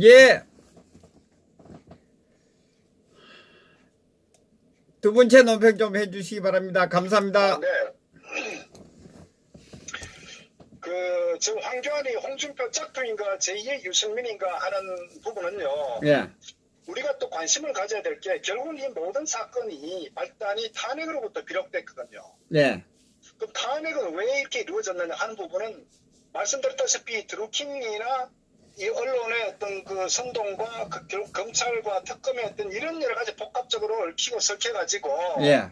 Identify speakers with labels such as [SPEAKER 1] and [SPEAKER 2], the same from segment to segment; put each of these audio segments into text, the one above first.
[SPEAKER 1] 예. 두 번째 논평 좀 해주시기 바랍니다. 감사합니다.
[SPEAKER 2] 네. 지금 황교안이 홍준표 짝퉁인가 제2의 유승민인가 하는 부분은요.
[SPEAKER 1] 예.
[SPEAKER 2] 우리가 또 관심을 가져야 될 게 결국은 이 모든 사건이 발단이 탄핵으로부터 비롯됐거든요.
[SPEAKER 1] 예.
[SPEAKER 2] 그럼 탄핵은 왜 이렇게 이루어졌느냐 하는 부분은 말씀드렸다시피 드루킹이나 이 언론의 어떤 그 선동과 결국 검찰과 특검의 어떤 이런 여러 가지 복합적으로 얽히고 설켜가지고
[SPEAKER 1] 예.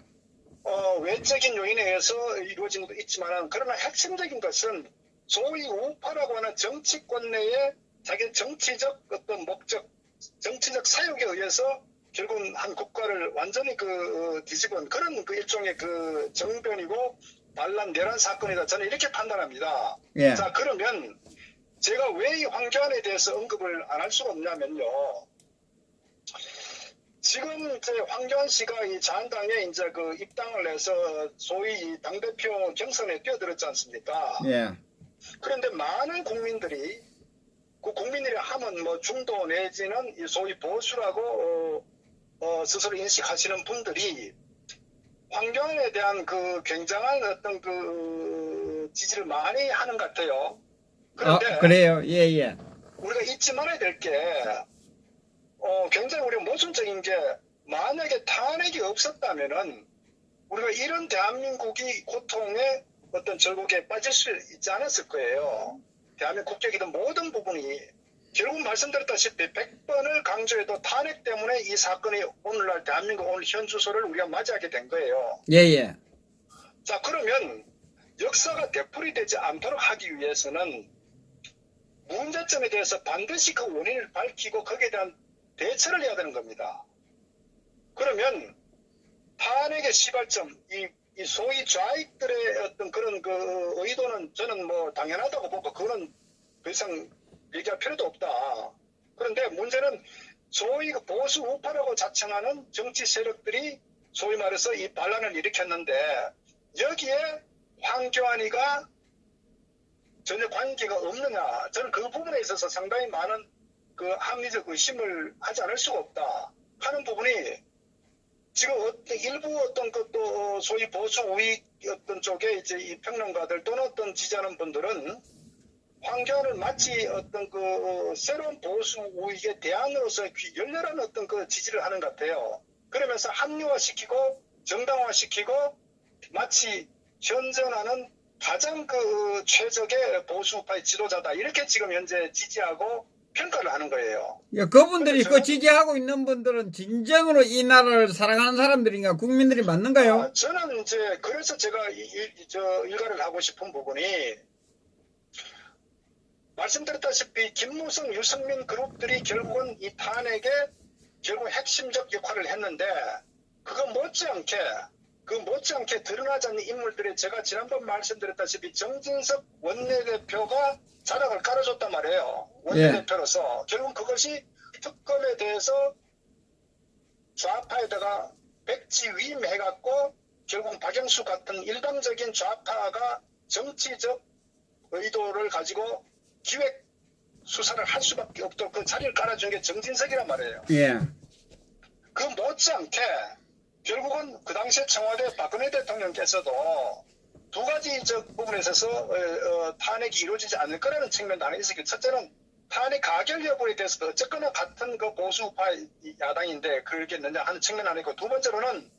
[SPEAKER 2] 외적인 요인에 의해서 이루어진 것도 있지만 그러나 핵심적인 것은 소위 우파라고 하는 정치권 내에 자기 정치적 어떤 목적, 정치적 사욕에 의해서 결국은 한 국가를 완전히 뒤집은 그런 일종의 정변이고 반란 내란 사건이다. 저는 이렇게 판단합니다.
[SPEAKER 1] 예.
[SPEAKER 2] 자, 그러면 제가 왜 이 황교안에 대해서 언급을 안 할 수가 없냐면요. 지금 이제 황교안 씨가 이 자한당에 이제 입당을 해서 소위 이 당대표 경선에 뛰어들었지 않습니까?
[SPEAKER 1] 예.
[SPEAKER 2] 그런데 많은 국민들이 국민들이 하면 뭐 중도 내지는 이 소위 보수라고 스스로 인식하시는 분들이 황교안에 대한 굉장한 어떤 지지를 많이 하는 것 같아요. 그런데
[SPEAKER 1] 그래요. 예, 예.
[SPEAKER 2] 우리가 잊지 말아야 될 게 굉장히 우리가 모순적인 게 만약에 탄핵이 없었다면은 우리가 이런 대한민국이 고통의 어떤 절곡에 빠질 수 있지 않았을 거예요. 대한민국 국격이든 모든 부분이 결국 말씀드렸다시피 100번을 강조해도 탄핵 때문에 이 사건이 오늘날 대한민국 오늘 현 주소를 우리가 맞이하게 된 거예요.
[SPEAKER 1] 예, 예.
[SPEAKER 2] 자, 그러면 역사가 되풀이되지 않도록 하기 위해서는 문제점에 대해서 반드시 그 원인을 밝히고 거기에 대한 대처를 해야 되는 겁니다. 그러면 탄핵의 시발점, 이 소위 좌익들의 어떤 그런 의도는 저는 뭐 당연하다고 보고 그거는 더 이상 얘기할 필요도 없다. 그런데 문제는 소위 보수 우파라고 자청하는 정치 세력들이 소위 말해서 이 반란을 일으켰는데 여기에 황교안이가 전혀 관계가 없느냐. 저는 그 부분에 있어서 상당히 많은 합리적 의심을 하지 않을 수가 없다 하는 부분이 지금 일부 어떤 것도 소위 보수 우익 어떤 쪽에 이제 이 평론가들 또는 어떤 지지하는 분들은 황교안을 마치 어떤 새로운 보수 우익의 대안으로서 열렬한 어떤 지지를 하는 것 같아요. 그러면서 합리화시키고 정당화시키고 마치 현존하는 가장 최적의 보수파의 지도자다. 이렇게 지금 현재 지지하고 평가를 하는 거예요.
[SPEAKER 1] 예, 그분들이 지지하고 있는 분들은 진정으로 이 나라를 사랑하는 사람들인가 국민들이 맞는가요?
[SPEAKER 2] 저는 이제 그래서 제가 일가를 하고 싶은 부분이 말씀드렸다시피 김무성, 유승민 그룹들이 결국은 이 탄핵에 결국 핵심적 역할을 했는데 그거 못지않게 드러나지 않는 인물들이 제가 지난번 말씀드렸다시피 정진석 원내대표가 자락을 깔아줬단 말이에요. 원내대표로서. 결국 그것이 특검에 대해서 좌파에다가 백지위임해갖고 결국 박영수 같은 일방적인 좌파가 정치적 의도를 가지고 기획 수사를 할 수밖에 없도록 그 자리를 깔아준 게 정진석이란 말이에요.
[SPEAKER 1] 예.
[SPEAKER 2] 그 못지않게 결국은 그 당시에 청와대 박근혜 대통령께서도 두 가지 부분에 있어서 탄핵이 이루어지지 않을 거라는 측면도 하나 있었고, 첫째는 탄핵 가결 여부에 대해서도 어쨌거나 같은 보수파 야당인데 그러겠느냐 하는 측면 하나 있고, 두 번째로는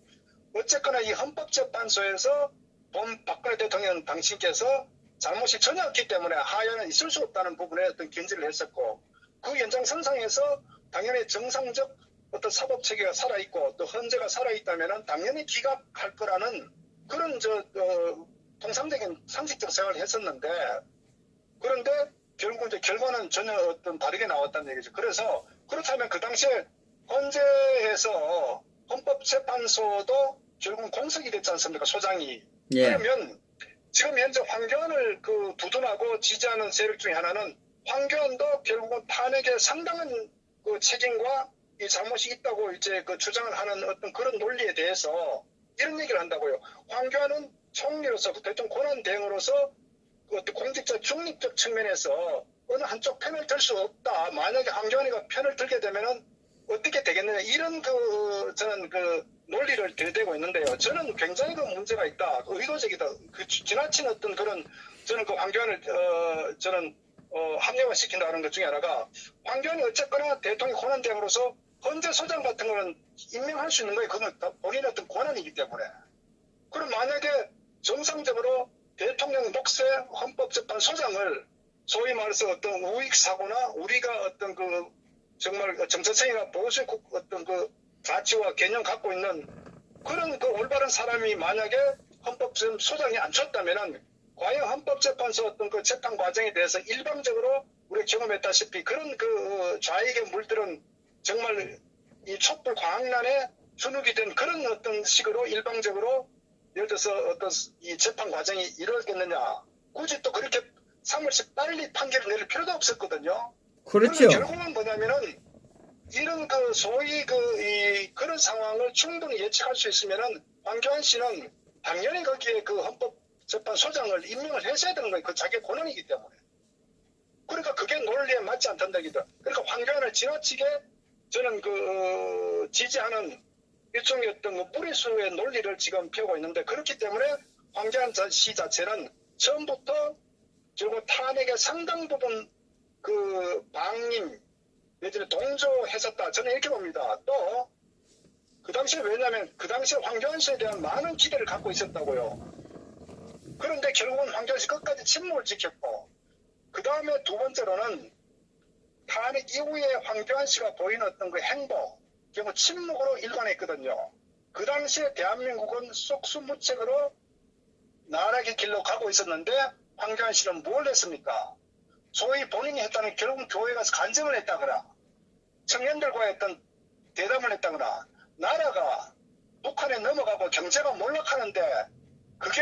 [SPEAKER 2] 어쨌거나 이 헌법재판소에서 본 박근혜 대통령 당신께서 잘못이 전혀 없기 때문에 하야는 있을 수 없다는 부분에 어떤 견지를 했었고, 그 연장선상에서 당연히 정상적 어떤 사법체계가 살아있고 또 헌재가 살아있다면 당연히 기각할 거라는 그런 통상적인 상식적 생각을 했었는데, 그런데 결국 이제 결과는 전혀 어떤 다르게 나왔다는 얘기죠. 그래서 그렇다면 그 당시에 헌재에서 헌법재판소도 결국 공석이 됐지 않습니까? 소장이.
[SPEAKER 1] 예.
[SPEAKER 2] 그러면 지금 현재 황교안을 두둔하고 지지하는 세력 중에 하나는 황교안도 결국은 탄핵에 상당한 책임과 이 잘못이 있다고 이제 주장을 하는 어떤 그런 논리에 대해서 이런 얘기를 한다고요. 황교안은 총리로서 대통령 권한 대행으로서 그 어떤 공직자 중립적 측면에서 어느 한쪽 편을 들 수 없다. 만약에 황교안이가 편을 들게 되면은 어떻게 되겠느냐. 이런 저는 논리를 들이대고 있는데요. 저는 굉장히 문제가 있다. 의도적이다. 지나친 어떤 그런, 저는 황교안을, 저는, 합리화시킨다는 것 중에 하나가, 황교안이 어쨌거나 대통령 권한대행으로서 헌재 소장 같은 거는 임명할 수 있는 거예요. 그건 본인의 어떤 권한이기 때문에. 그럼 만약에 정상적으로 대통령 목세 헌법재판소장을 소위 말해서 어떤 우익사고나 우리가 어떤 정말 정체성이나 보수의 어떤 가치와 개념 갖고 있는 그런 올바른 사람이 만약에 헌법재판소장이 앉혔다면은 과연 헌법재판소 어떤 재판 과정에 대해서 일방적으로 우리가 경험했다시피 그런 좌익에 물들은 정말 이 촛불 광란에 주눅이 된 그런 어떤 식으로 일방적으로 예를 들어서 어떤 이 재판 과정이 이루어졌겠느냐. 굳이 또 그렇게 3월씩 빨리 판결을 내릴 필요도 없었거든요.
[SPEAKER 1] 그렇죠.
[SPEAKER 2] 결국은 뭐냐면은 이런 소위 그런 상황을 충분히 예측할 수 있으면은 황교안 씨는 당연히 거기에 헌법재판소장을 임명을 해줘야 되는 거예요. 자기 권한이기 때문에. 그러니까 그게 논리에 맞지 않단다. 그러니까 황교안을 지나치게 저는 지지하는 일종의 어떤 무리수의 논리를 지금 펴고 있는데 그렇기 때문에 황교안 씨 자체는 처음부터 결국 탄핵의 상당 부분 방임 내지는 동조했었다. 저는 이렇게 봅니다. 또 그 당시에 왜냐하면 그 당시에 황교안 씨에 대한 많은 기대를 갖고 있었다고요. 그런데 결국은 황교안 씨 끝까지 침묵을 지켰고 그 다음에 두 번째로는 탄핵 이후에 황교안 씨가 보이는 어떤 행보 결국 침묵으로 일관했거든요. 그 당시에 대한민국은 속수무책으로 나락의 길로 가고 있었는데 황교안 씨는 뭘 했습니까? 소위 본인이 했다는 결국은 교회에 가서 간증을 했다거나 청년들과 했던 대담을 했다거나 나라가 북한에 넘어가고 경제가 몰락하는데 그게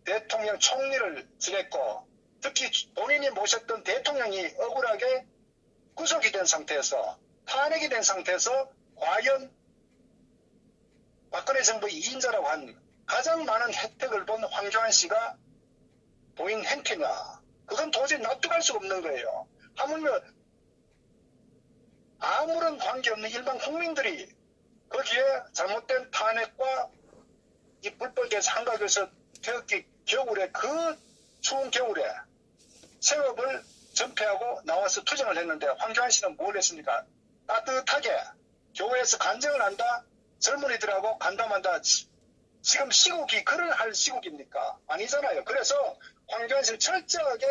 [SPEAKER 2] 대통령 총리를 지냈고 특히 본인이 모셨던 대통령이 억울하게 구속이 된 상태에서 탄핵이 된 상태에서 과연 박근혜 정부의 2인자라고 한 가장 많은 혜택을 본 황교안 씨가 보인 행태냐. 그건 도저히 납득할 수가 없는 거예요. 하물며 아무런 관계없는 일반 국민들이 거기에 잘못된 탄핵과 이 불법에서 한각에서 태극기 겨울에 추운 겨울에 세업을 전폐하고 나와서 투쟁을 했는데 황교안 씨는 뭘 했습니까? 따뜻하게 교회에서 간증을 한다. 젊은이들하고 간담한다. 지금 시국이 그를 할 시국입니까? 아니잖아요. 그래서 황교안 씨는 철저하게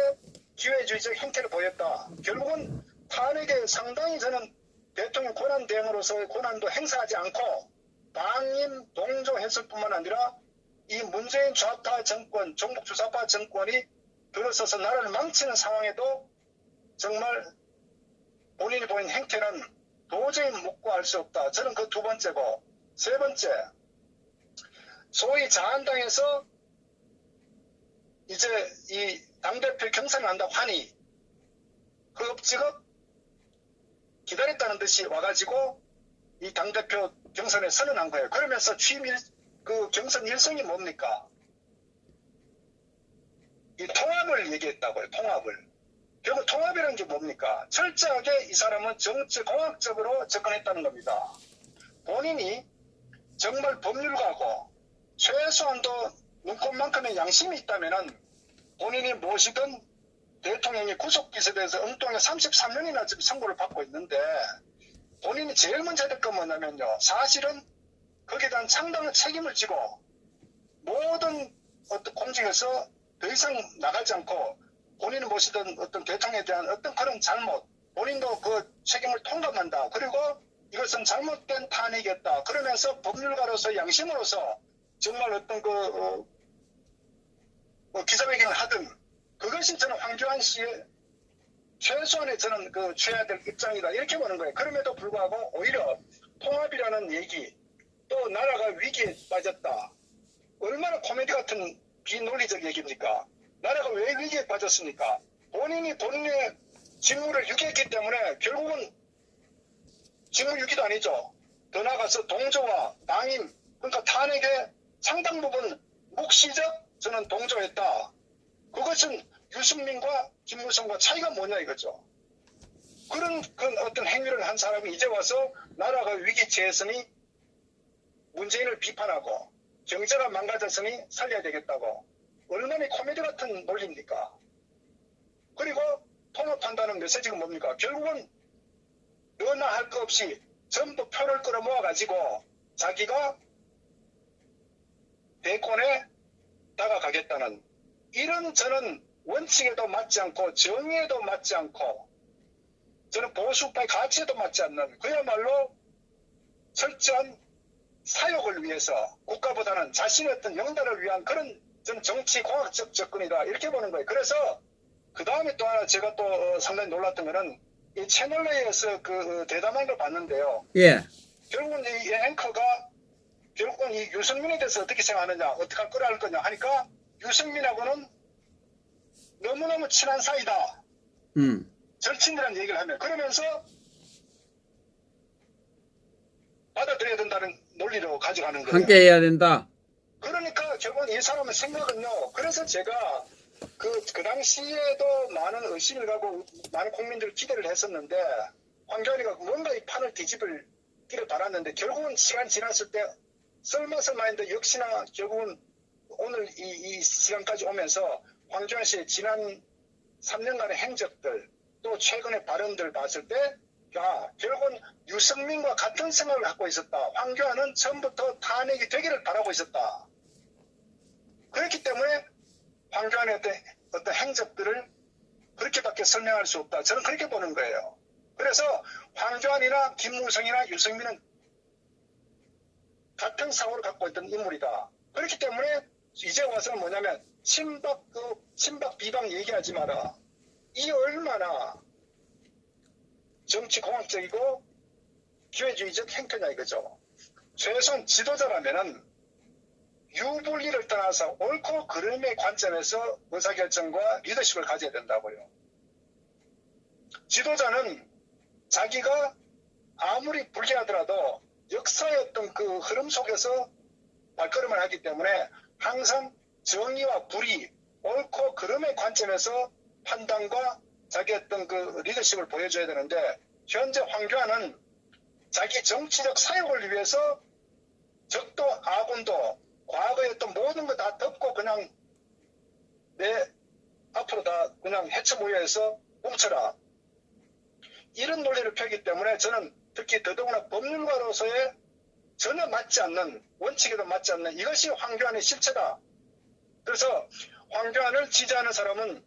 [SPEAKER 2] 기회주의적 행태를 보였다. 결국은 탄핵에 상당히 저는 대통령 권한 대행으로서의 권한도 행사하지 않고 방임 동조했을 뿐만 아니라 이 문재인 좌파 정권, 종북 주사파 정권이 들어서서 나라를 망치는 상황에도 정말 본인이 보인 행태는 도저히 묵고할 수 없다. 저는 그 두 번째고 세 번째 소위 자한당에서 이제 이 당대표 경선을 한다고 하니 그 업지급 기다렸다는 듯이 와가지고 이 당대표 경선에 선언한 거예요. 그러면서 경선 일성이 뭡니까? 이 통합을 얘기했다고요. 통합을. 결국 통합이라는 게 뭡니까? 철저하게 이 사람은 정치공학적으로 접근했다는 겁니다. 본인이 정말 법률가고 최소한도 눈꽃만큼의 양심이 있다면 본인이 모시던 대통령이 구속기소에 대해서 엉뚱하게 33년이나 지금 선고를 받고 있는데 본인이 제일 먼저 해야 될 건 뭐냐면요. 사실은 거기에 대한 상당한 책임을 지고 모든 어떤 공직에서 더 이상 나가지 않고 본인이 모시던 어떤 대통령에 대한 어떤 그런 잘못 본인도 그 책임을 통감한다. 그리고 이것은 잘못된 탄핵이었다. 그러면서 법률가로서 양심으로서 정말 어떤 기자회견을 하든 그것이 저는 황교안 씨의 최소한의 저는 취해야 될 입장이다. 이렇게 보는 거예요. 그럼에도 불구하고 오히려 통합이라는 얘기 또 나라가 위기에 빠졌다. 얼마나 코미디 같은 비논리적 얘기입니까? 나라가 왜 위기에 빠졌습니까? 본인이 본인의 직무를 유기했기 때문에 결국은 직무 유기도 아니죠. 더 나아가서 동조와 방임 그러니까 탄핵에 상당 부분 묵시적 저는 동조했다. 그것은 유승민과 김무성과 차이가 뭐냐 이거죠. 그런 어떤 행위를 한 사람이 이제 와서 나라가 위기 처했으니 문재인을 비판하고 경제가 망가졌으니 살려야 되겠다고. 얼마나 코미디 같은 논리입니까? 그리고 통합한다는 메시지가 뭡니까? 결국은 너나 할 거 없이 전부 표를 끌어모아가지고 자기가 대권에 다가가겠다는 이런 저는 원칙에도 맞지 않고 정의에도 맞지 않고 저는 보수파의 가치에도 맞지 않는 그야말로 철저한 사욕을 위해서 국가보다는 자신의 어떤 영달을 위한 그런 저는 정치공학적 접근이다 이렇게 보는 거예요. 그래서 그 다음에 또 하나 제가 또 상당히 놀랐던 거는 이 채널 내에서 그 대담한 걸 봤는데요.
[SPEAKER 1] 예.
[SPEAKER 2] 결국은 이 앵커가 결국은 이 유승민에 대해서 어떻게 생각하느냐, 어떻게 할 거라 할 거냐 하니까 유승민하고는 너무너무 친한 사이다. 절친이라는 얘기를 하면 그러면서 받아들여야 된다는 논리로 가져가는 거예요.
[SPEAKER 1] 함께 해야 된다.
[SPEAKER 2] 그러니까 결국은 이 사람의 생각은요. 그래서 제가 그 당시에도 많은 의심을 가고 많은 국민들 기대를 했었는데 황교안이가 뭔가 이 판을 뒤집을 길을 바랐는데 결국은 시간 지났을 때 썰마썰마인데 역시나 결국은 오늘 이 시간까지 오면서 황교안 씨의 지난 3년간의 행적들 또 최근의 발언들을 봤을 때 결국은 유승민과 같은 생각을 갖고 있었다. 황교안은 처음부터 탄핵이 되기를 바라고 있었다. 그렇기 때문에 황교안의 어떤 행적들을 그렇게밖에 설명할 수 없다. 저는 그렇게 보는 거예요. 그래서 황교안이나 김무성이나 유승민은 같은 사고를 갖고 있던 인물이다. 그렇기 때문에 이제 와서는 뭐냐면 친박 비방 얘기하지 마라. 이 얼마나 정치공학적이고 기회주의적 행태냐 이거죠. 최소한 지도자라면은 유불리를 떠나서 옳고 그름의 관점에서 의사결정과 리더십을 가져야 된다고요. 지도자는 자기가 아무리 불리하더라도 역사의 어떤 그 흐름 속에서 발걸음을 하기 때문에 항상 정의와 불의, 옳고 그름의 관점에서 판단과 자기 어떤 그 리더십을 보여줘야 되는데 현재 황교안은 자기 정치적 사역을 위해서 적도 아군도 과거의 어떤 모든 거 다 덮고 그냥 내 앞으로 다 그냥 해쳐 모여서 뭉쳐라. 이런 논리를 펴기 때문에 저는 특히 더더구나 법률가로서의 전혀 맞지 않는 원칙에도 맞지 않는 이것이 황교안의 실체다. 그래서 황교안을 지지하는 사람은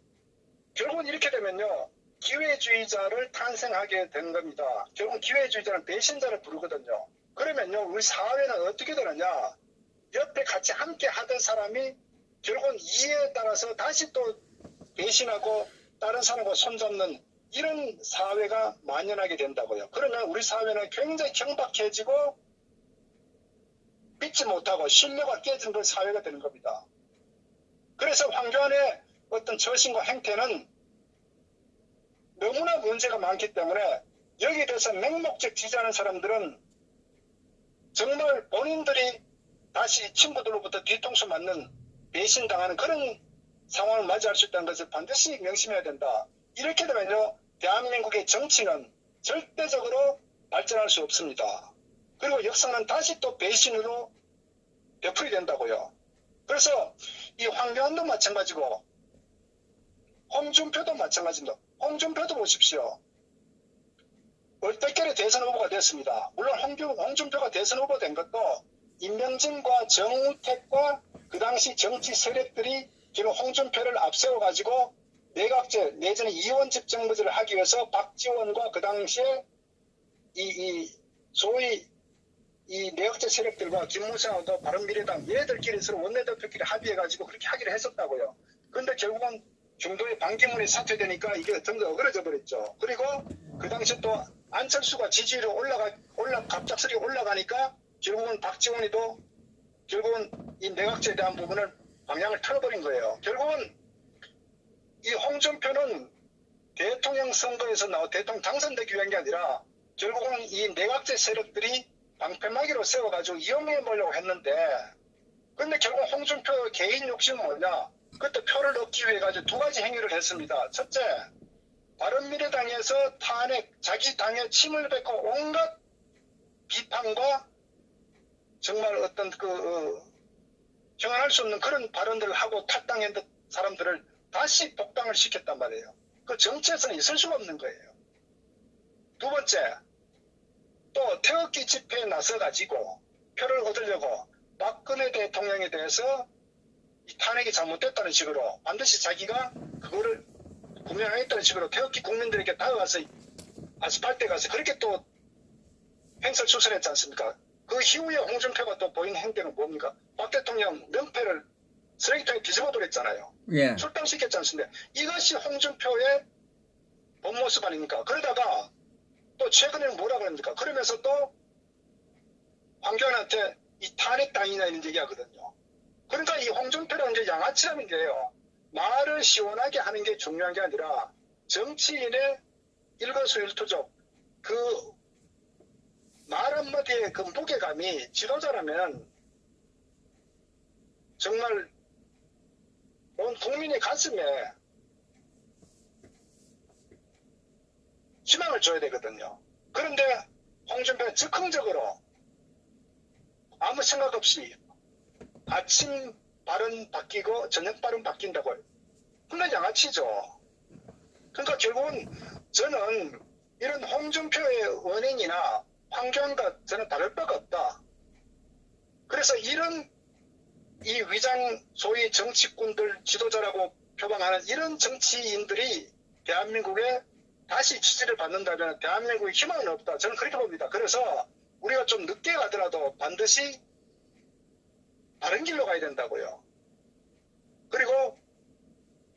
[SPEAKER 2] 결국은 이렇게 되면요. 기회주의자를 탄생하게 된 겁니다. 결국 기회주의자는 배신자를 부르거든요. 그러면요. 우리 사회는 어떻게 되느냐. 옆에 같이 함께 하던 사람이 결국은 이해에 따라서 다시 또 배신하고 다른 사람과 손잡는 이런 사회가 만연하게 된다고요. 그러면 우리 사회는 굉장히 경박해지고 믿지 못하고 신뢰가 깨지는 그런 사회가 되는 겁니다. 그래서 황교안의 어떤 처신과 행태는 너무나 문제가 많기 때문에 여기에 대해서 맹목적 지지하는 사람들은 정말 본인들이 다시 친구들로부터 뒤통수 맞는 배신당하는 그런 상황을 맞이할 수 있다는 것을 반드시 명심해야 된다. 이렇게 되면요. 대한민국의 정치는 절대적으로 발전할 수 없습니다. 그리고 역사는 다시 또 배신으로 되풀이 된다고요. 그래서 이 황교안도 마찬가지고 홍준표도 마찬가지입니다. 홍준표도 보십시오. 얼떨결에 대선 후보가 됐습니다. 물론 홍준표가 대선 후보 된 것도 임명진과 정우택과 그 당시 정치 세력들이 지금 홍준표를 앞세워가지고 내각제 내지는 이원집 정부제를 하기 위해서 박지원과 그 당시에 소위 이 내각제 세력들과 김무성하고 바른미래당 얘들끼리 서로 원내대표끼리 합의해가지고 그렇게 하기로 했었다고요. 그런데 결국은 중도에 반기문이 사퇴되니까 이게 전부 어그러져 버렸죠. 그리고 그 당시 또 안철수가 지지율이 갑작스레 올라가니까 결국은 박지원이도 결국은 이 내각제에 대한 부분을 방향을 틀어버린 거예요. 결국은 이 홍준표는 대통령 선거에서 대통령 당선되기 위한 게 아니라 결국은 이 내각제 세력들이 방패막이로 세워가지고 이용해 보려고 했는데 근데 결국 홍준표 개인 욕심은 뭐냐? 그때 표를 얻기 위해 가지고 두 가지 행위를 했습니다. 첫째, 바른미래당에서 탄핵, 자기 당에 침을 뱉고 온갖 비판과 정말 어떤 형언할 수 없는 그런 발언들을 하고 탈당했던 사람들을 다시 복당을 시켰단 말이에요. 그 정치에서는 있을 수가 없는 거예요. 두 번째, 또 태극기 집회에 나서가지고 표를 얻으려고 박근혜 대통령에 대해서 이 탄핵이 잘못됐다는 식으로 반드시 자기가 그거를 구명하겠다는 식으로 태극기 국민들에게 다가가서 아스팔트에 가서 그렇게 또 행설 수설했지 않습니까? 그 이후에 홍준표가 또 보인 행태는 뭡니까? 박 대통령 명패를 쓰레기통에 뒤집어 버렸잖아요.
[SPEAKER 1] 예.
[SPEAKER 2] 출당시켰지 않습니까? 이것이 홍준표의 본 모습 아닙니까? 그러다가 또 최근에는 뭐라 그럽니까? 그러면서 또 황교안한테 이 탄핵당이냐 이런 얘기 하거든요. 그러니까 이 홍준표는 이제 양아치라는 게요. 말을 시원하게 하는 게 중요한 게 아니라 정치인의 일거수일투족 그 말 한마디의 그 무게감이 지도자라면 정말 온 국민의 가슴에 희망을 줘야 되거든요. 그런데 홍준표는 즉흥적으로 아무 생각 없이 아침 발언 바뀌고 저녁 발언 바뀐다고 그건 양아치죠. 그러니까 결국은 저는 이런 홍준표의 원인이나 황교안과 저는 다를 바가 없다. 그래서 이런 이 위장 소위 정치꾼들 지도자라고 표방하는 이런 정치인들이 대한민국에 다시 지지를 받는다면 대한민국에 희망은 없다. 저는 그렇게 봅니다. 그래서 우리가 좀 늦게 가더라도 반드시 바른 길로 가야 된다고요. 그리고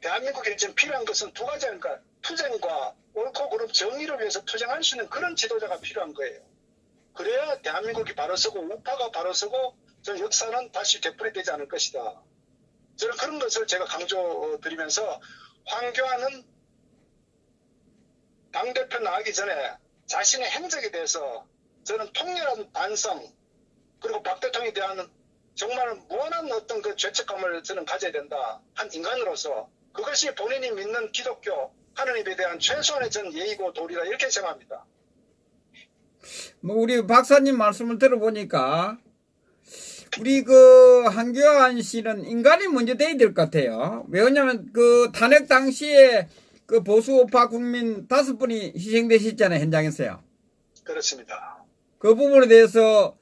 [SPEAKER 2] 대한민국에 지금 필요한 것은 두 가지 아닙니까? 투쟁과 옳고 그름 정의를 위해서 투쟁할 수 있는 그런 지도자가 필요한 거예요. 그래야 대한민국이 바로 서고 우파가 바로 서고 저 역사는 다시 되풀이되지 않을 것이다. 저는 그런 것을 제가 강조드리면서 황교안은 당대표 나가기 전에 자신의 행적에 대해서 저는 통렬한 반성 그리고 박 대통령에 대한 정말 무한한 어떤 그 죄책감을 저는 가져야 된다. 한 인간으로서 그것이 본인이 믿는 기독교 하느님에 대한 최소한의 전 예의고 도리다 이렇게 생각합니다.
[SPEAKER 1] 뭐 우리 박사님 말씀을 들어보니까 우리 그 황교안 씨는 인간이 먼저 돼야 될 것 같아요. 왜냐하면 그 탄핵 당시에 그 보수 우파 국민 5분이 희생되셨잖아요, 현장에서요.
[SPEAKER 2] 그렇습니다.
[SPEAKER 1] 그 부분에 대해서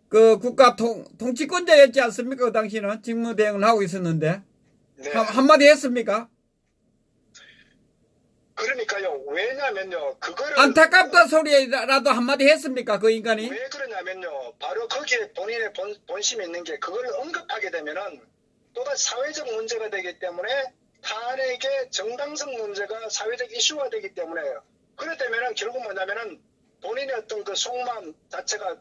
[SPEAKER 1] 그 국가 통치권자였지 않습니까? 그 당시는 직무 대응을 하고 있었는데
[SPEAKER 2] 네.
[SPEAKER 1] 한마디 했습니까?
[SPEAKER 2] 그러니까요. 왜냐면요. 그거를
[SPEAKER 1] 안타깝다 소리라도 한마디 했습니까? 그 인간이?
[SPEAKER 2] 왜 그러냐면요. 바로 거기에 본인의 본심이 있는 게 그걸 언급하게 되면은 또다시 사회적 문제가 되기 때문에 탄핵의 정당성 문제가 사회적 이슈가 되기 때문에 그래 되면은 결국 뭐냐면은 본인의 어떤 그 속마음 자체가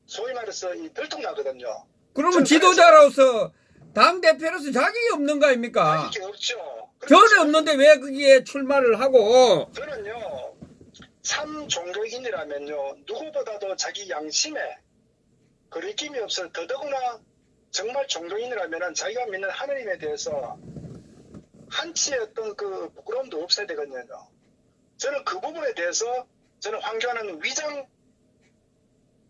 [SPEAKER 2] 소위 말해서 들통나거든요.
[SPEAKER 1] 그러면 지도자로서 당 대표로서 자격이 없는 거 아닙니까?
[SPEAKER 2] 이게 없죠.
[SPEAKER 1] 전혀 없는데 왜 거기에 출마를 하고?
[SPEAKER 2] 저는요, 참 종교인이라면요, 누구보다도 자기 양심에 거리낌이 없어. 더더구나 정말 종교인이라면은 자기가 믿는 하느님에 대해서 한치의 어떤 그 부끄러움도 없어야 되거든요. 저는 그 부분에 대해서 저는 황교안은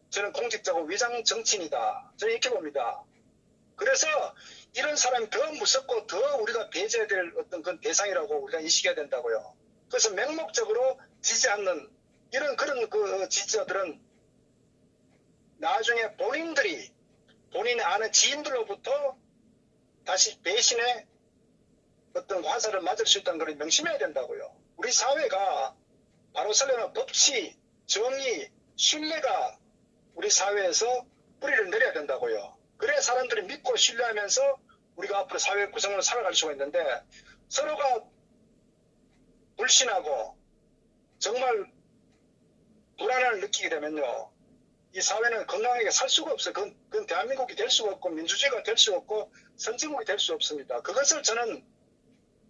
[SPEAKER 2] 저는 공직자고 위장 정치인이다. 저는 이렇게 봅니다. 그래서 이런 사람이 더 무섭고 더 우리가 배제해야 될 어떤 그런 대상이라고 우리가 인식해야 된다고요. 그래서 맹목적으로 지지 않는 그런 그 지지자들은 나중에 본인들이 본인의 아는 지인들로부터 다시 배신의 어떤 화살을 맞을 수 있다는 걸 명심해야 된다고요. 우리 사회가 바로 설레는 법치, 정의, 신뢰가 우리 사회에서 뿌리를 내려야 된다고요. 그래야 사람들이 믿고 신뢰하면서 우리가 앞으로 사회 구성으로 살아갈 수가 있는데 서로가 불신하고 정말 불안을 느끼게 되면요. 이 사회는 건강하게 살 수가 없어요. 그건 대한민국이 될 수가 없고 민주주의가 될 수가 없고 선진국이 될 수 없습니다. 그것을 저는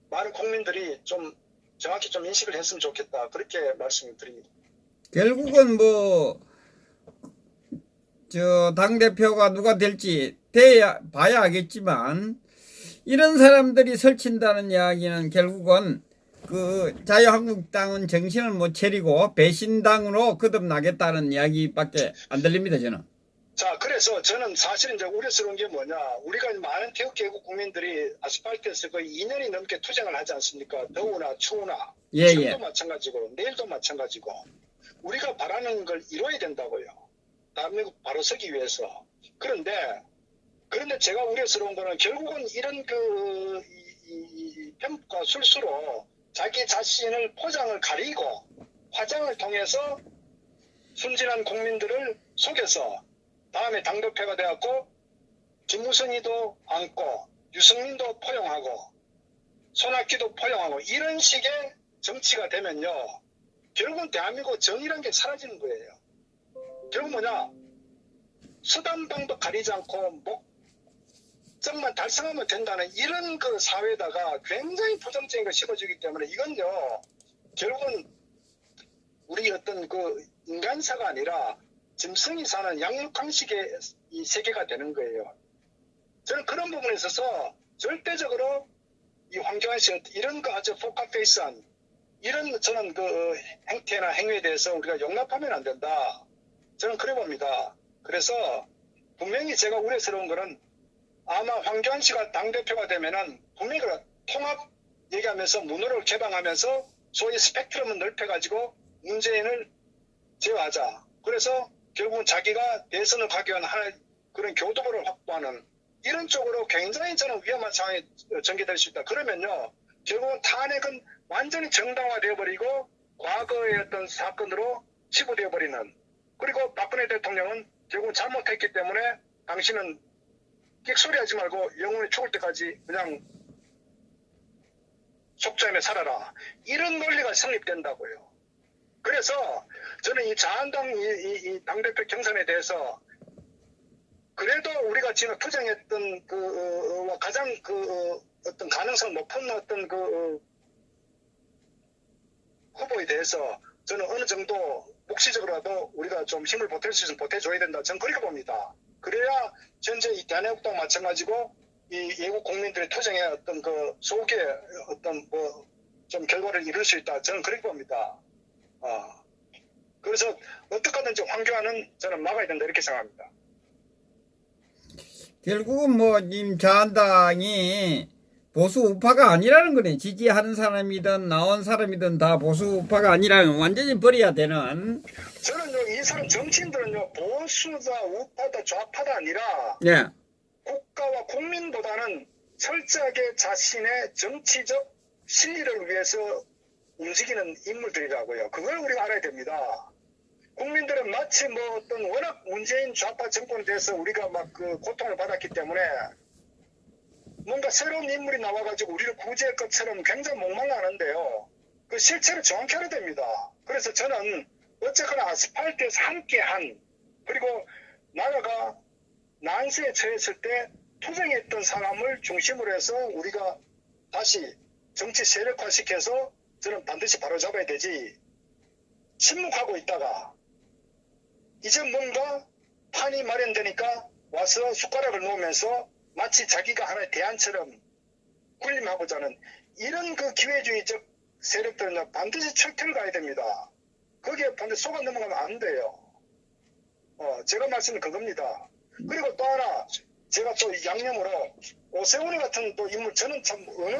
[SPEAKER 2] 많은 국민들이 좀 정확히 좀 인식을 했으면 좋겠다. 그렇게 말씀을 드립니다.
[SPEAKER 1] 결국은 당대표가 누가 될지 봐야 하겠지만, 이런 사람들이 설친다는 이야기는 결국은 그 자유한국당은 정신을 못 차리고 배신당으로 거듭나겠다는 이야기밖에 안 들립니다, 저는.
[SPEAKER 2] 자, 그래서 저는 사실 이제 우려스러운 게 뭐냐. 우리가 많은 태극기국 국민들이 아스팔트에서 거의 2년이 넘게 투쟁을 하지 않습니까? 더우나 추우나.
[SPEAKER 1] 예,
[SPEAKER 2] 지금도
[SPEAKER 1] 예.
[SPEAKER 2] 마찬가지고, 내일도 마찬가지고. 우리가 바라는 걸 이뤄야 된다고요. 대한민국 바로 서기 위해서. 그런데 제가 우려스러운 거는 결국은 이런 편과 술수로 자기 자신을 포장을 가리고 화장을 통해서 순진한 국민들을 속여서 다음에 당대표가 되었고 김무성이도 안고 유승민도 포용하고 손학규도 포용하고 이런 식의 정치가 되면요. 결국은 대한민국 정의란 게 사라지는 거예요. 결국 뭐냐. 수단 방법 가리지 않고 목적만 달성하면 된다는 이런 그 사회에다가 굉장히 부정적인 걸 심어주기 때문에 이건요. 결국은 우리 어떤 그 인간사가 아니라 짐승이 사는 양육강식의 이 세계가 되는 거예요. 저는 그런 부분에 있어서 절대적으로 이 황교안 씨 이런 거 아주 포카페이스한 이런 저는 그 행태나 행위에 대해서 우리가 용납하면 안 된다. 저는 그래 봅니다. 그래서 분명히 제가 우려스러운 거는 아마 황교안 씨가 당대표가 되면은 분명히 통합 얘기하면서 문호를 개방하면서 소위 스펙트럼을 넓혀가지고 문재인을 제어하자. 그래서 결국은 자기가 대선을 가기 위한 하나의 그런 교도보를 확보하는 이런 쪽으로 굉장히 저는 위험한 상황이 전개될 수 있다. 그러면요. 결국은 탄핵은 완전히 정당화되어 버리고 과거의 어떤 사건으로 치부되어 버리는 그리고 박근혜 대통령은 결국 잘못했기 때문에 당신은 끽소리하지 말고 영원히 죽을 때까지 그냥 속죄하며 살아라. 이런 논리가 성립된다고요. 그래서 저는 이 자한당 이 당대표 경선에 대해서 그래도 우리가 지금 투쟁했던 가장 어떤 가능성 높은 어떤 후보에 대해서 저는 어느 정도 묵시적으로라도 우리가 좀 힘을 보탤 수 있으면 보태줘야 된다. 저는 그렇게 봅니다. 그래야 현재 이 대한민국도 마찬가지고 이 외국 국민들의 투쟁의 어떤 그 속에 어떤 좀 결과를 이룰 수 있다. 저는 그렇게 봅니다. 그래서 어떻게 하든지 황교안은 저는 막아야 된다 이렇게 생각합니다.
[SPEAKER 1] 결국은 님 자한당이 보수 우파가 아니라는 거네. 지지하는 사람이든 나온 사람이든 다 보수 우파가 아니라는 완전히 버려야 되는.
[SPEAKER 2] 저는요 이 사람 정치인들은요 보수다 우파다 좌파다 아니라
[SPEAKER 1] 예.
[SPEAKER 2] 국가와 국민보다는 철저하게 자신의 정치적 실리를 위해서 움직이는 인물들이라고요. 그걸 우리가 알아야 됩니다. 국민들은 마치 어떤 워낙 문재인 좌파 정권에 대해서 우리가 막 고통을 받았기 때문에 뭔가 새로운 인물이 나와가지고 우리를 구제할 것처럼 굉장히 목말라하는데요. 그 실체를 정확히 알아야 됩니다. 그래서 저는 어쨌거나 아스팔트에서 함께한 그리고 나라가 난세에 처했을 때 투쟁했던 사람을 중심으로 해서 우리가 다시 정치 세력화시켜서 저는 반드시 바로잡아야 되지 침묵하고 있다가 이제 뭔가 판이 마련되니까 와서 숟가락을 놓으면서 마치 자기가 하나의 대안처럼 군림하고자 하는 이런 기회주의적 세력들은 반드시 철퇴를 가야 됩니다. 거기에 반드시 속아 넘어가면 안 돼요. 제가 말씀은 그겁니다. 그리고 또 하나 제가 또 양념으로 오세훈 같은 또 인물 저는 참 어느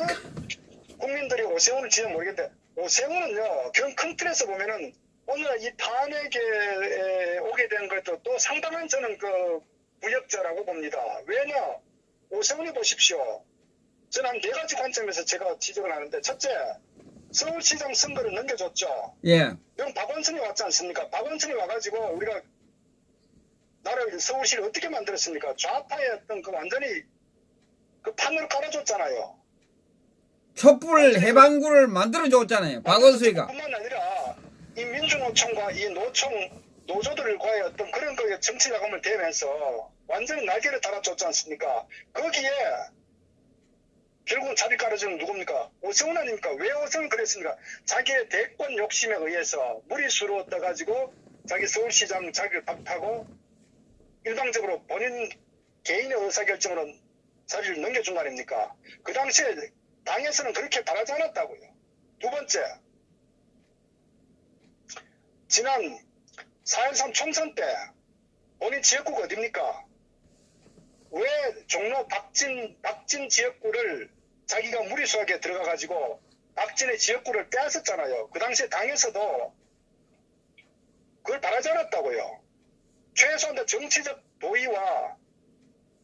[SPEAKER 2] 국민들이 오세훈을 지는 모르겠는데 오세훈은요 큰 틀에서 보면은 오늘 이 탄핵에 오게 된 것도 또 상당한 저는 부역자라고 봅니다. 왜냐 오세훈이 보십시오. 저는 한 4가지 관점에서 제가 지적을 하는데 첫째 서울시장 선거를 넘겨줬죠.
[SPEAKER 1] 예.
[SPEAKER 2] 그럼 박원순이 왔지 않습니까? 박원순이 와가지고 우리가 나라를 서울시를 어떻게 만들었습니까? 좌파의 어떤 완전히 판을 깔아줬잖아요.
[SPEAKER 1] 촛불 해방구를 만들어줬잖아요. 박원순이가.
[SPEAKER 2] 뿐만 아니라 이 민주노총과 이 노조들과의 어떤 그런 정치 자금을 대면서 완전히 날개를 달아줬지 않습니까? 거기에 결국은 자리 깔아주는 누굽니까? 오세훈 아닙니까? 왜 오세훈 그랬습니까? 자기의 대권 욕심에 의해서 무리수로 떠가지고 자기 서울시장 자기를 박탈하고 일방적으로 본인 개인의 의사결정으로 자리를 넘겨준 거 아닙니까? 그 당시에 당에서는 그렇게 바라지 않았다고요. 두 번째, 지난 4.13 총선 때 본인 지역구가 어딥니까? 왜 종로 박진 지역구를 자기가 무리수하게 들어가가지고 박진의 지역구를 빼앗았잖아요. 그 당시에 당에서도 그걸 바라지 않았다고요. 최소한 정치적 도의와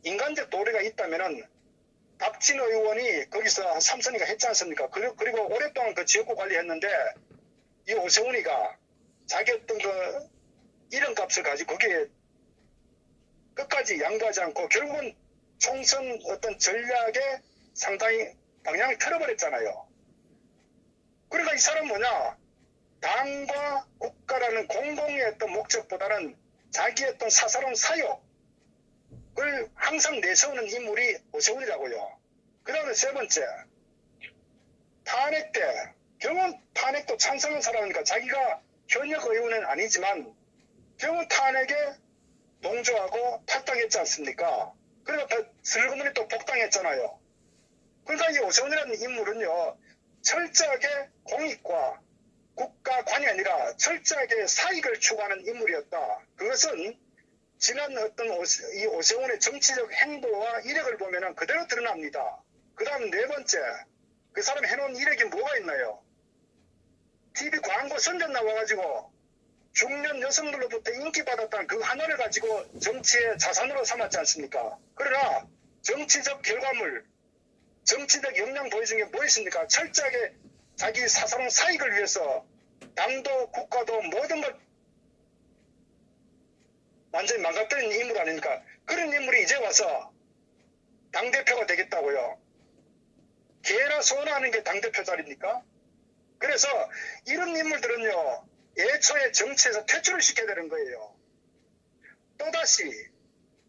[SPEAKER 2] 인간적 도리가 있다면은 박진 의원이 거기서 한 3선이가 했지 않습니까? 그리고 오랫동안 그 지역구 관리했는데 이 오세훈이가 자기 어떤 그 이름값을 가지고 거기에 끝까지 양보하지 않고 결국은 총선 어떤 전략에 상당히 방향을 틀어버렸잖아요. 그러니까 이 사람은 뭐냐? 당과 국가라는 공공의 어떤 목적보다는 자기의 어떤 사사로운 사욕을 항상 내세우는 인물이 오세훈이라고요. 그 다음에 세 번째, 탄핵 때 결국은 탄핵도 찬성한 사람이니까 자기가 현역 의원은 아니지만 결국은 탄핵에 동조하고 탈당했지 않습니까? 그러니까 슬그머니 또 복당했잖아요. 그러니까 이 오세훈이라는 인물은요, 철저하게 공익과 국가관이 아니라 철저하게 사익을 추구하는 인물이었다. 그것은 지난 어떤 이 오세훈의 정치적 행보와 이력을 보면 그대로 드러납니다. 그 다음 네 번째, 그 사람 해놓은 이력이 뭐가 있나요? TV 광고 선전 나와가지고 중년 여성들로부터 인기받았다는 그 하나를 가지고 정치의 자산으로 삼았지 않습니까? 그러나 정치적 결과물, 정치적 역량 보여 중에 뭐 있습니까? 철저하게 자기 사사로운 사익을 위해서 당도 국가도 모든 걸 완전히 망가뜨린 인물 아닙니까? 그런 인물이 이제 와서 당대표가 되겠다고요. 개나 소나 하는 게 당대표 자리입니까? 그래서 이런 인물들은요, 애초에 정치에서 퇴출을 시켜야 되는 거예요. 또다시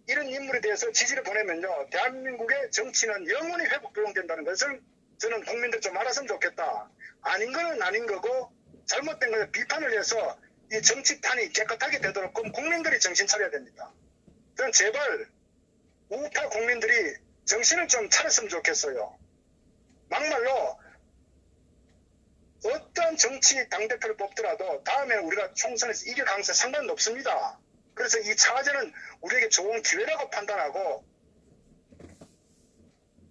[SPEAKER 2] 이런 인물에 대해서 지지를 보내면요, 대한민국의 정치는 영원히 회복불능된다는 것을 저는 국민들 좀 알았으면 좋겠다. 아닌 거는 아닌 거고 잘못된 것에 비판을 해서 이 정치판이 깨끗하게 되도록 그럼 국민들이 정신 차려야 됩니다. 저는 제발 우파 국민들이 정신을 좀 차렸으면 좋겠어요. 막말로 어떤 정치 당대표를 뽑더라도 다음에 우리가 총선에서 이길 가능성이 상당히 높습니다. 그래서 이 차과제는 우리에게 좋은 기회라고 판단하고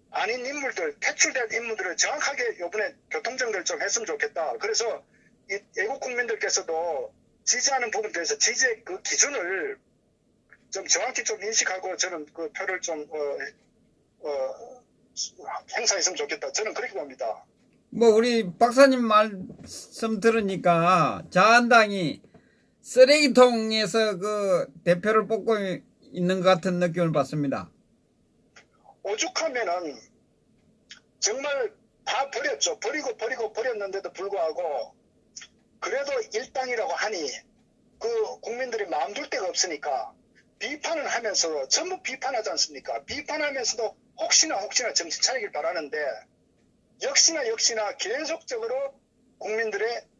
[SPEAKER 2] 아닌 인물들, 퇴출된 인물들을 정확하게 이번에 교통정리를 좀 했으면 좋겠다. 그래서 이 애국 국민들께서도 지지하는 부분에 대해서 지지의 그 기준을 좀 정확히 좀 인식하고 저는 그 표를 좀 행사했으면 좋겠다. 저는 그렇게 봅니다.
[SPEAKER 1] 뭐 우리 박사님 말씀 들으니까 자한당이 쓰레기통에서 그 대표를 뽑고 있는 것 같은 느낌을 받습니다.
[SPEAKER 2] 오죽하면은 정말 다 버렸죠. 버렸는데도 불구하고 그래도 일당이라고 하니 그 국민들이 마음 둘 데가 없으니까 비판을 하면서 전부 비판하지 않습니까? 비판하면서도 혹시나 정신 차리길 바라는데 역시나 계속적으로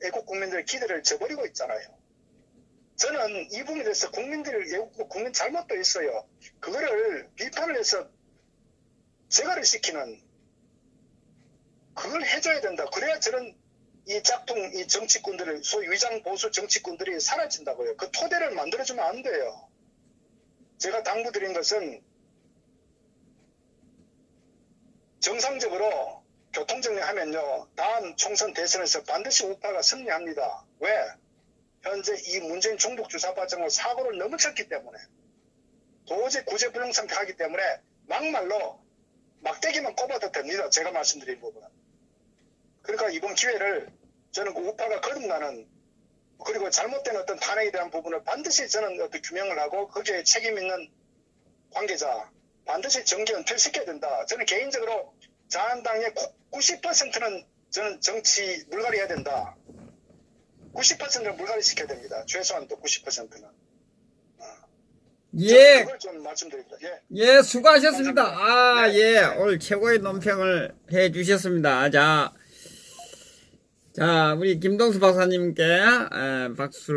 [SPEAKER 2] 애국 국민들의 기대를 저버리고 있잖아요. 저는 이 부분에 대해서 국민 잘못도 있어요. 그거를 비판을 해서 제거를 시키는 그걸 해줘야 된다. 그래야 저는 이 짝퉁 이 정치꾼들을 소위 위장 보수 정치꾼들이 사라진다고요. 그 토대를 만들어주면 안 돼요. 제가 당부드린 것은 정상적으로 교통정리하면요, 다음 총선 대선에서 반드시 우파가 승리합니다. 왜? 현재 이 문재인 종북주사 과정으로 사고를 너무 쳤기 때문에 도저히 구제불능상태하기 때문에 막말로 막대기만 꼽아도 됩니다. 제가 말씀드린 부분은. 그러니까 이번 기회를 저는 그 우파가 거듭나는 그리고 잘못된 어떤 탄핵에 대한 부분을 반드시 저는 어떤 규명을 하고 거기에 책임 있는 관계자 반드시 정계 은퇴시켜야 된다. 저는 개인적으로 자한당의 90%는 저는 정치 물갈이 해야 된다. 90%는 물갈이 시켜야 됩니다. 최소한 또 90%는.
[SPEAKER 1] 예.
[SPEAKER 2] 그걸 좀 말씀드립니다. 예.
[SPEAKER 1] 예, 수고하셨습니다.
[SPEAKER 2] 감사합니다.
[SPEAKER 1] 아,
[SPEAKER 2] 네.
[SPEAKER 1] 예. 오늘 최고의 논평을 해 주셨습니다. 자, 우리 김동수 박사님께 박수를